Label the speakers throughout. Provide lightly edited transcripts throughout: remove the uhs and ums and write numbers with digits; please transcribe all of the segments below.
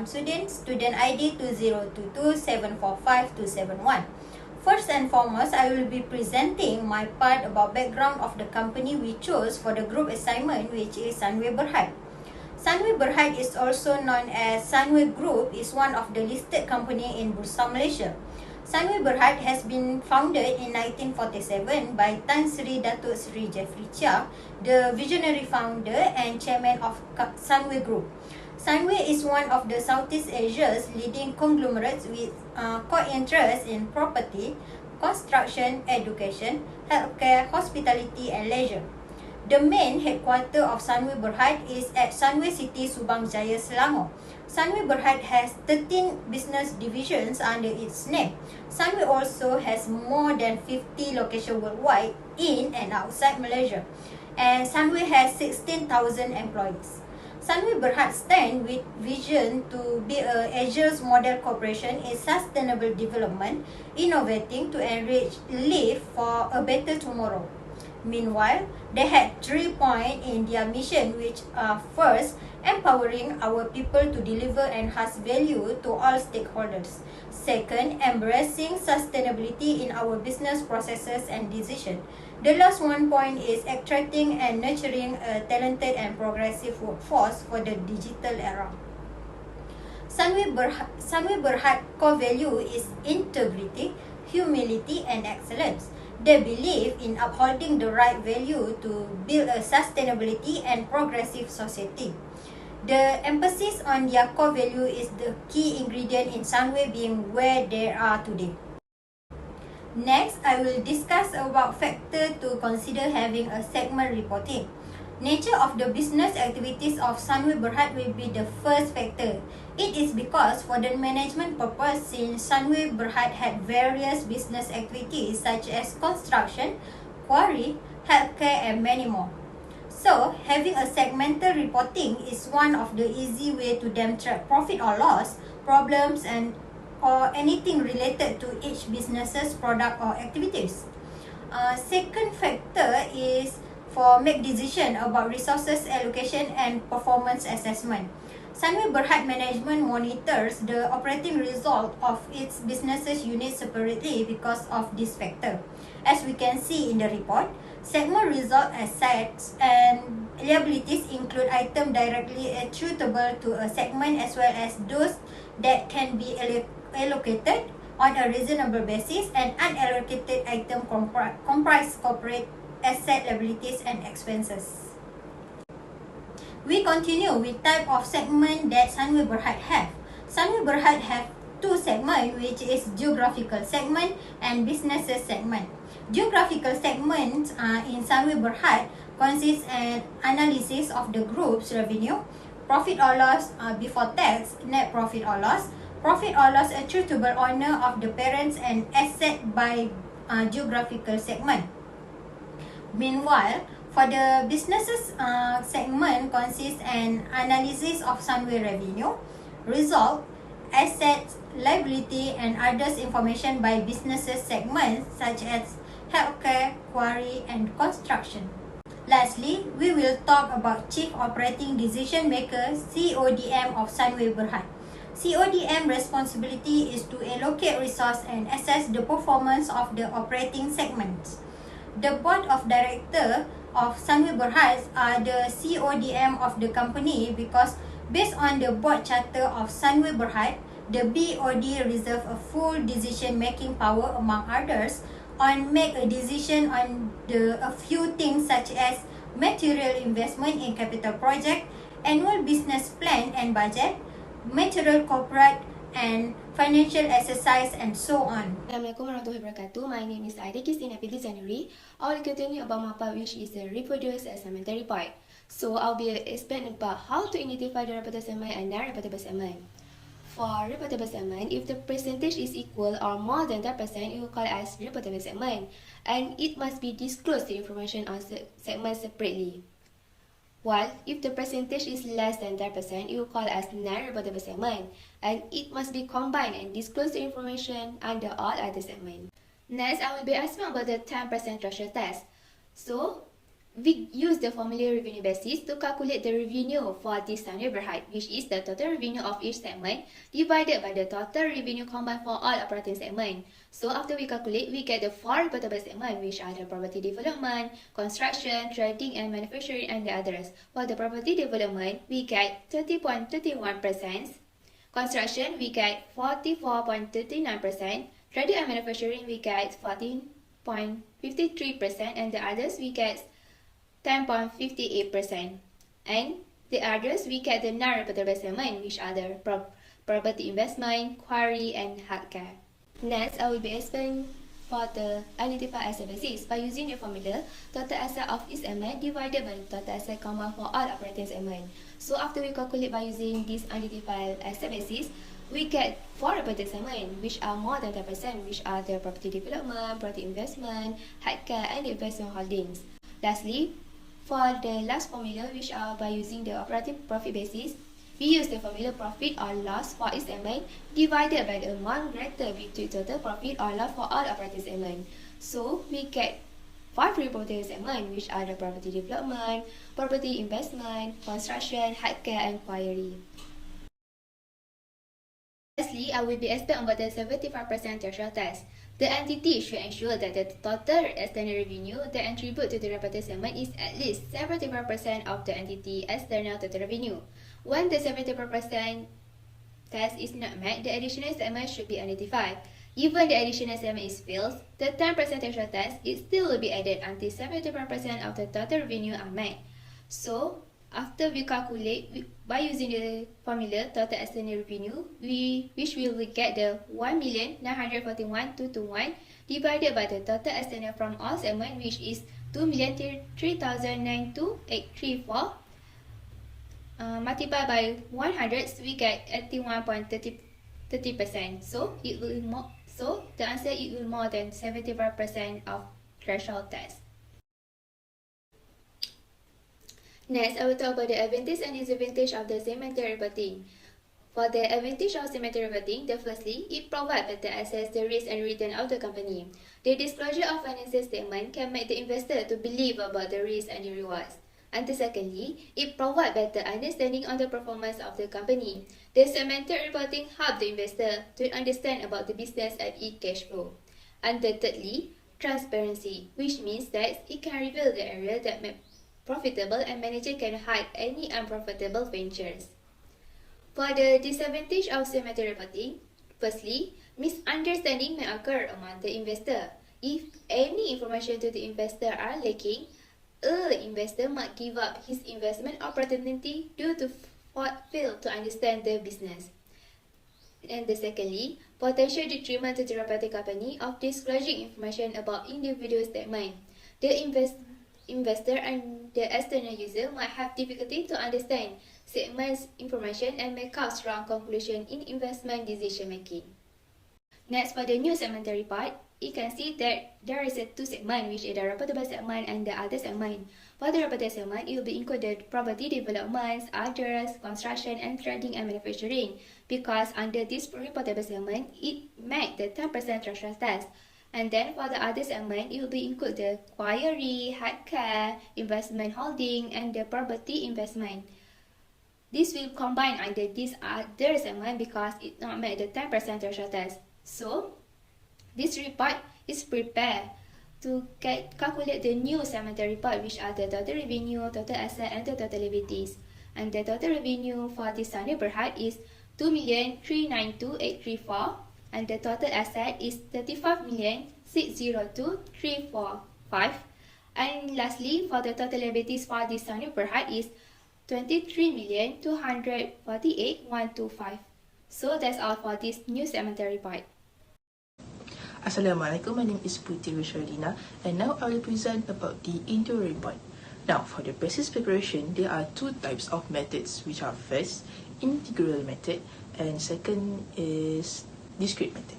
Speaker 1: Samsudin, student ID 2022745271. First and foremost, I will be presenting my part about background of the company we chose for the group assignment, which is Sunway Berhad. Sunway Berhad is also known as Sunway Group, is one of the listed company in Bursa Malaysia. Sunway Berhad has been founded in 1947 by Tan Sri Datuk Sri Jeffrey Chia, the visionary founder and chairman of Sunway Group. Sunway is one of the Southeast Asia's leading conglomerates with core interests in property, construction, education, healthcare, hospitality and leisure. The main headquarters of Sunway Berhad is at Sunway City, Subang Jaya, Selangor. Sunway Berhad has 13 business divisions under its name. Sunway also has more than 50 locations worldwide in and outside Malaysia. And Sunway has 16,000 employees. Sunway Berhad stands with vision to be Asia's model corporation in sustainable development, innovating to enrich life for a better tomorrow. Meanwhile, they had 3 points in their mission, which are first, empowering our people to deliver enhanced value to all stakeholders. Second, embracing sustainability in our business processes and decisions. The last one point is attracting and nurturing a talented and progressive workforce for the digital era. Sunway Berhad core value is integrity, humility and excellence. They believe in upholding the right value to build a sustainability and progressive society. The emphasis on their core value is the key ingredient in Sunway being where they are today. Next, I will discuss about factors to consider having a segment reporting. Nature of the business activities of Sunway Berhad will be the first factor. It is because for the management purpose, since Sunway Berhad had various business activities such as construction, quarry, healthcare and many more. So, having a segmental reporting is one of the easy way to demonstrate profit or loss, problems or anything related to each business's product or activities. Second factor is for make decision about resources allocation and performance assessment. Sunway Berhad management monitors the operating result of its businesses unit separately because of this factor. As we can see in the report, segment result assets and liabilities include items directly attributable to a segment as well as those that can be allocated on a reasonable basis, and unallocated items comprise corporate asset, liabilities and expenses. We continue with type of segment that Sunway Berhad have. Sunway Berhad have 2 segments, which is geographical segment and businesses segment. Geographical segments in Sunway Berhad consists an analysis of the group's revenue, profit or loss before tax, net profit or loss attributable owner of the parents and asset by geographical segment. Meanwhile, for the businesses segment consists an analysis of Sunway revenue, result, assets, liability and others information by businesses segments such as healthcare, quarry and construction. Lastly, we will talk about Chief Operating Decision Maker (CODM) of Sunway Berhad. CODM responsibility is to allocate resource and assess the performance of the operating segments. The board of directors of Sunway Berhad are the CODM of the company because based on the board charter of Sunway Berhad, the BOD reserve a full decision-making power among others on make a decision on a few things such as material investment in capital project, annual business plan and budget, material corporate and financial exercise and so on.
Speaker 2: Assalamualaikum warahmatullahi wabarakatuh. My name is AIDA QISTINA ZAINURI. I will continue about my part, which is the reproduce assignment report. So I'll be explaining about how to identify the reportable segment and non-reportable segment. For reportable segment, if the percentage is equal or more than 10%, it will call as reportable segment, and it must be disclosed the information on segment separately. While if the percentage is less than 10%, it will call as non-reportable segment, and it must be combined and disclose the information under all other segments. Next, I will be asking about the 10% threshold test. So, we use the formula revenue basis to calculate the revenue for this Sunway Berhad, which is the total revenue of each segment divided by the total revenue combined for all operating segment. So after we calculate, we get the 4 reportable segment, which are the property development, construction, trading and manufacturing, and the others. For the property development, we get 30.31%. Construction, we get 44.39%. Trading and manufacturing, we get 14.53%, and the others, we get 10.58%. And the others, we get the non-reportable segment, which are the property investment, quarry, and healthcare. Next, I will be explaining for the identified asset basis by using the formula total asset of each segment divided by the total asset combined for all operating segment. So after we calculate by using this identified asset basis, we get 4 reported segments, which are more than 10%, which are the property development, property investment, healthcare, and investment holdings. Lastly, for the last formula, which are by using the operating profit basis, we use the formula profit or loss for each segment divided by the amount greater between total profit or loss for all operating segment. So we get 5 reported segments, which are the property development, property investment, construction, healthcare, and quarry. Lastly, I will be explaining about the 75% threshold test. The entity should ensure that the total external revenue that attribute to the reported segment is at least 75% of the entity external total revenue. When the 75% test is not met, the additional segment should be identified. Even the additional segment is failed, the 10% threshold test is still will be added until 75% of the total revenue are met. So, after we calculate by using the formula total external revenue, which we will get the 1,941,221 divided by the total external from all segments, which is 2,003,092,834. Multiplied by 100, we get 81.30%. So the answer it will more than 75% of threshold test. Next, I will talk about the advantage and disadvantage of the segmented reporting. For the advantage of segmented reporting, firstly, it provides better access to the risk and return of the company. The disclosure of financial statement can make the investor to believe about the risk and the rewards. And secondly, it provides better understanding on the performance of the company. The segmented reporting helps the investor to understand about the business and its cash flow. And thirdly, transparency, which means that it can reveal the area that may profitable and manager can hide any unprofitable ventures. For the disadvantage of segmented reporting, firstly, misunderstanding may occur among the investor. If any information to the investor are lacking, an investor might give up his investment opportunity due to fail to understand the business. And secondly, potential detriment to the reporting company of disclosing information about individual statement. The investor and the external user might have difficulty to understand segments information and make a strong conclusion in investment decision making. Next, for the new segmentary part, you can see that there is 2 segments, which is the reportable segment and the other segment. For the reportable segment, it will be included property developments, others, construction, and trading and manufacturing, because under this reportable segment, it met the 10% threshold test. And then for the other segment, it will be include the quarry, healthcare, investment holding, and the property investment. This will combine under this other segment because it not met the 10% threshold test. So, this report is prepared to calculate the new segmental report, which are the total revenue, total asset, and the total liabilities. And the total revenue for this Sunway Berhad is 2,392,834. And the total asset is 35,602,345. And lastly, for the total liabilities for this Sunway Berhad is 23,248,125. So that's all for this new segmentary part.
Speaker 3: Assalamualaikum, my name is PUTERI and now I will present about the interim report. Now, for the basis preparation, there are 2 types of methods, which are first, integral method, and second is discrete method.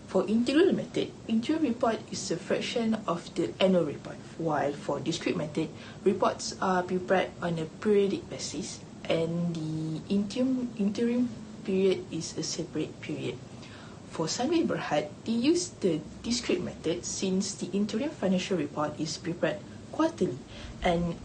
Speaker 3: For integral method, interim report is a fraction of the annual report, while for discrete method, reports are prepared on a periodic basis and the interim period is a separate period. For Sunway Berhad, they use the discrete method since the interim financial report is prepared quarterly and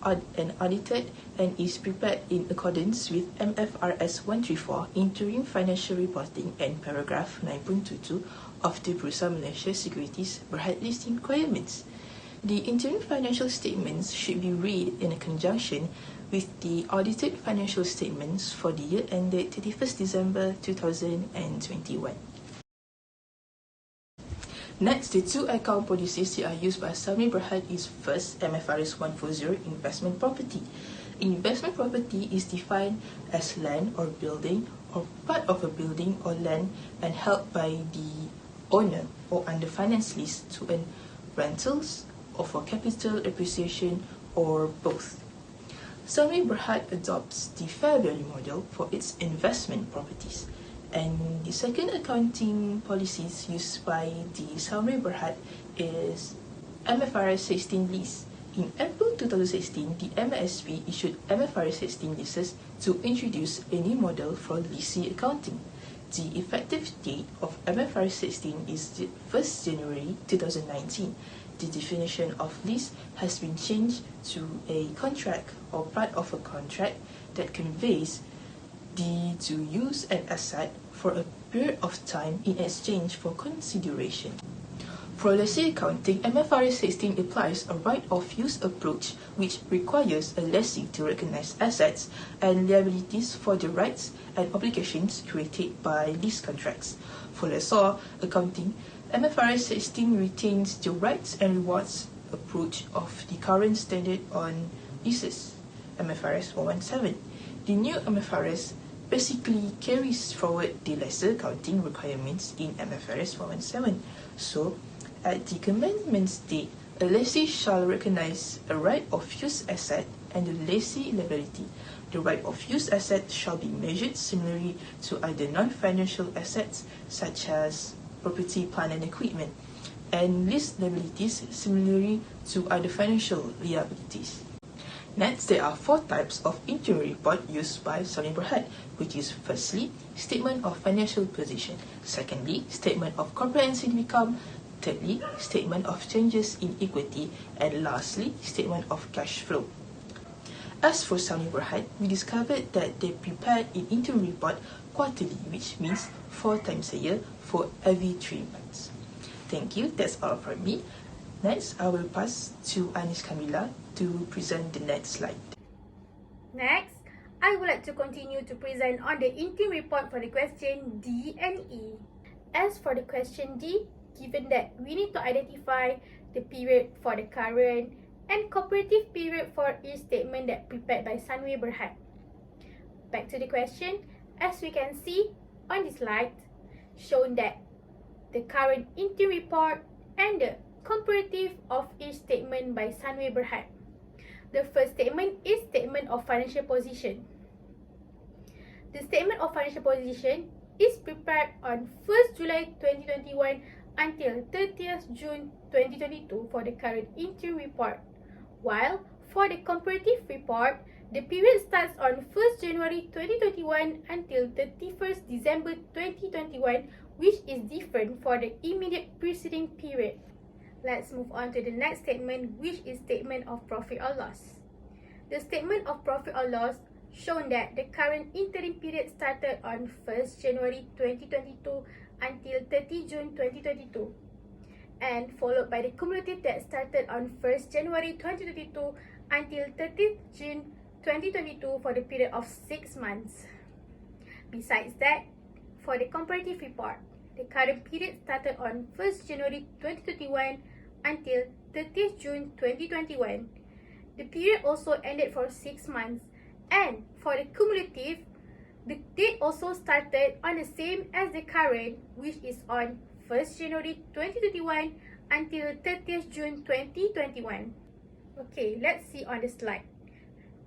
Speaker 3: audited and is prepared in accordance with MFRS 134 Interim Financial Reporting and Paragraph 9.22 of the Bursa Malaysia Securities Berhad listing requirements. The interim financial statements should be read in conjunction with the audited financial statements for the year ended 31st December 2021. Next, the two account policies that are used by Sunway Berhad is first, MFRS 140 investment property. Investment property is defined as land or building or part of a building or land and held by the owner or under finance lease to earn rentals or for capital appreciation or both. Sunway Berhad adopts the fair value model for its investment properties. And the second accounting policies used by the Sunway Berhad is MFRS 16 lease. In April 2016, the MASP issued MFRS 16 leases to introduce a new model for leasing accounting. The effective date of MFRS 16 is the 1st January 2019. The definition of lease has been changed to a contract or part of a contract that conveys the to use an asset for a period of time in exchange for consideration. For lessee accounting, MFRS 16 applies a right-of-use approach which requires a lessee to recognize assets and liabilities for the rights and obligations created by lease contracts. For lessor accounting, MFRS 16 retains the rights and rewards approach of the current standard on leases, MFRS 117. The new MFRS basically carries forward the lessor accounting requirements in MFRS 117. So, at the commencement date, a lessee shall recognize a right-of-use asset and a lessee liability. The right-of-use asset shall be measured similarly to other non-financial assets such as property, plant and equipment, and lease liabilities similarly to other financial liabilities. Next, there are four types of interim report used by Sunway Berhad, which is firstly, statement of financial position, secondly, statement of comprehensive income, thirdly, statement of changes in equity, and lastly, statement of cash flow. As for Sunway Berhad, we discovered that they prepared an interim report quarterly, which means 4 times a year for every 3 months. Thank you, that's all from me. Next, I will pass to Karmila to present the next slide.
Speaker 4: Next, I would like to continue to present on the interim report for the question D and E. As for the question D, given that we need to identify the period for the current and comparative period for each statement that prepared by Sunway Berhad. Back to the question, as we can see on the slide, shown that the current interim report and the comparative of each statement by Sunway Berhad. The first statement is statement of financial position. The statement of financial position is prepared on 1st July 2021 until 30th June 2022 for the current interim report, while for the comparative report, the period starts on 1st January 2021 until 31st December 2021, which is different for the immediate preceding period. Let's move on to the next statement, which is statement of profit or loss. The statement of profit or loss shown that the current interim period started on 1st January 2022 until 30 June 2022, and followed by the cumulative that started on 1st January 2022 until 30th June 2022 for the period of 6 months. Besides that, for the comparative report, the current period started on 1st January 2021 until 30th June 2021. The period also ended for 6 months, and for the cumulative, the date also started on the same as the current, which is on 1st January 2021 until 30th June 2021. Okay, let's see on the slide.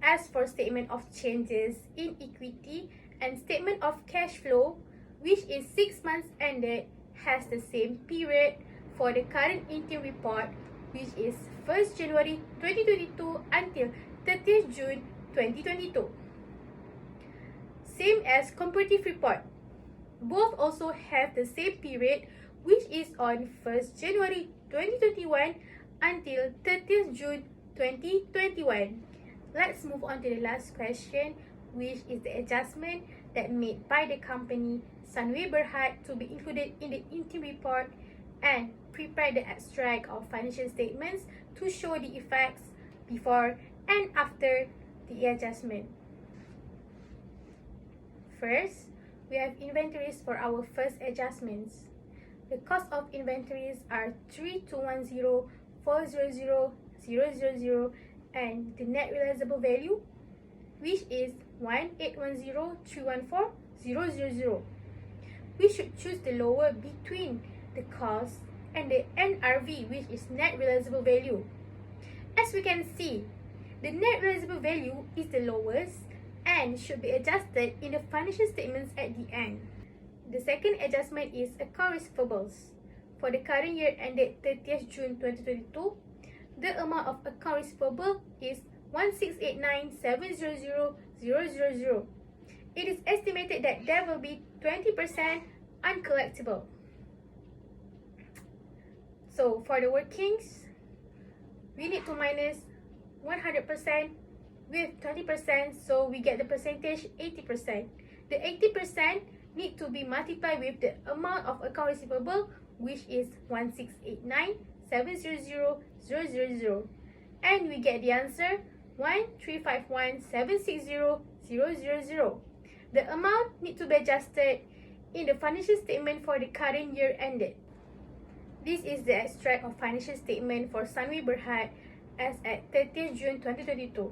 Speaker 4: As for statement of changes in equity and statement of cash flow, which is 6 months ended, has the same period for the current interim report, which is 1st January 2022 until 30th June 2022. Same as comparative report. Both also have the same period, which is on 1st January 2021 until 30th June 2021. Let's move on to the last question, which is the adjustment that made by the company Sunway Berhad to be included in the interim report and prepare the abstract of financial statements to show the effects before and after the adjustment. First, we have inventories for our first adjustments. The cost of inventories are 3210,400,000 and the net realizable value, which is 1810314,000. We should choose the lower between the cost and the NRV, which is net realizable value. As we can see, the net realizable value is the lowest and should be adjusted in the financial statements at the end. The second adjustment is account receivables. For the current year ended 30th June 2022, the amount of account receivable is 1689700,000. It is estimated that there will be 20% uncollectible. So for the workings, we need to minus 100% with 20%, so we get the percentage 80%. The 80% need to be multiplied with the amount of account receivable, which is 1689700,000, and we get the answer 1,351,760,000. The amount need to be adjusted in the financial statement for the current year ended. This is the extract of financial statement for Sunway Berhad as at 30th June 2022.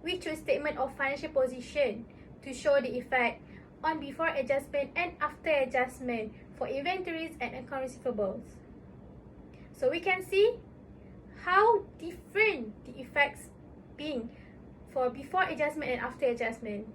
Speaker 4: We choose statement of financial position to show the effect on before adjustment and after adjustment for inventories and account receivables. So we can see how different the effects being for before adjustment and after adjustment.